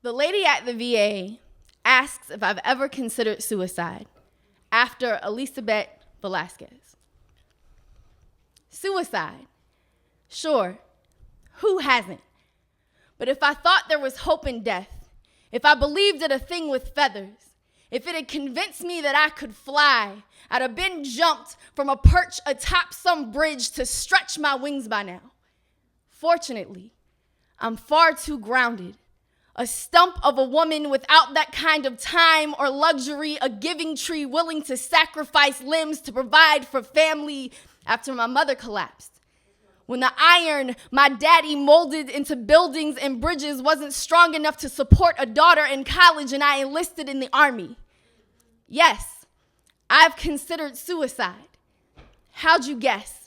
The lady at the VA asks if I've ever considered suicide after Elizabeth Velasquez. Suicide. Sure, who hasn't? But if I thought there was hope in death, if I believed in a thing with feathers, if it had convinced me that I could fly, I'd have been jumped from a perch atop some bridge to stretch my wings by now. Fortunately, I'm far too grounded. A stump of a woman without that kind of time or luxury, a giving tree willing to sacrifice limbs to provide for family after my mother collapsed. When the iron my daddy molded into buildings and bridges wasn't strong enough to support a daughter in college and I enlisted in the Army. Yes, I've considered suicide. How'd you guess?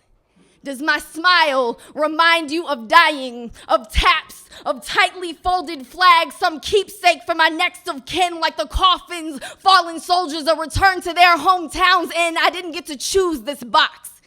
Does my smile remind you of dying, of taps, of tightly folded flags, some keepsake for my next of kin, like the coffins fallen soldiers are returned to their hometowns and I didn't get to choose this box?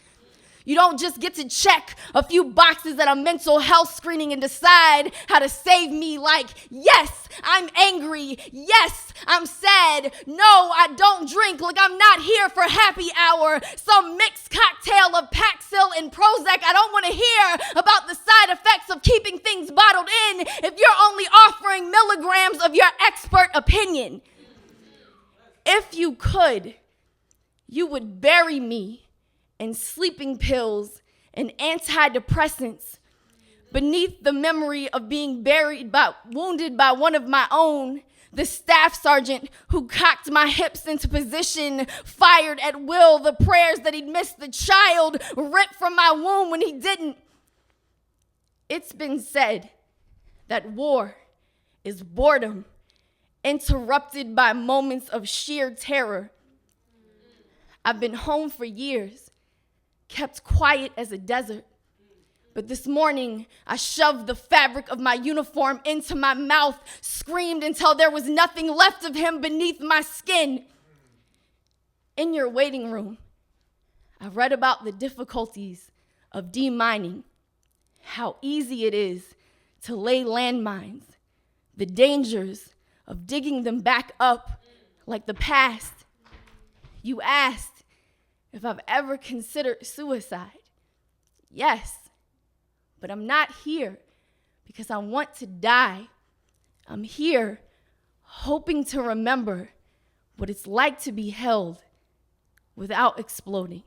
You don't just get to check a few boxes at a mental health screening and decide how to save me like, yes, I'm angry. Yes, I'm sad. No, I don't drink. Like I'm not here for happy hour. Some mixed cocktail of Paxil and Prozac. I don't want to hear about the side effects of keeping things bottled in if you're only offering milligrams of your expert opinion. If you could, you would bury me and sleeping pills and antidepressants beneath the memory of being wounded by one of my own, the staff sergeant who cocked my hips into position, fired at will the prayers that he'd missed the child ripped from my womb when he didn't. It's been said that war is boredom interrupted by moments of sheer terror. I've been home for years, kept quiet as a desert. But this morning, I shoved the fabric of my uniform into my mouth, screamed until there was nothing left of him beneath my skin. In your waiting room, I read about the difficulties of demining, how easy it is to lay landmines, the dangers of digging them back up like the past. You asked if I've ever considered suicide. Yes, but I'm not here because I want to die. I'm here hoping to remember what it's like to be held without exploding.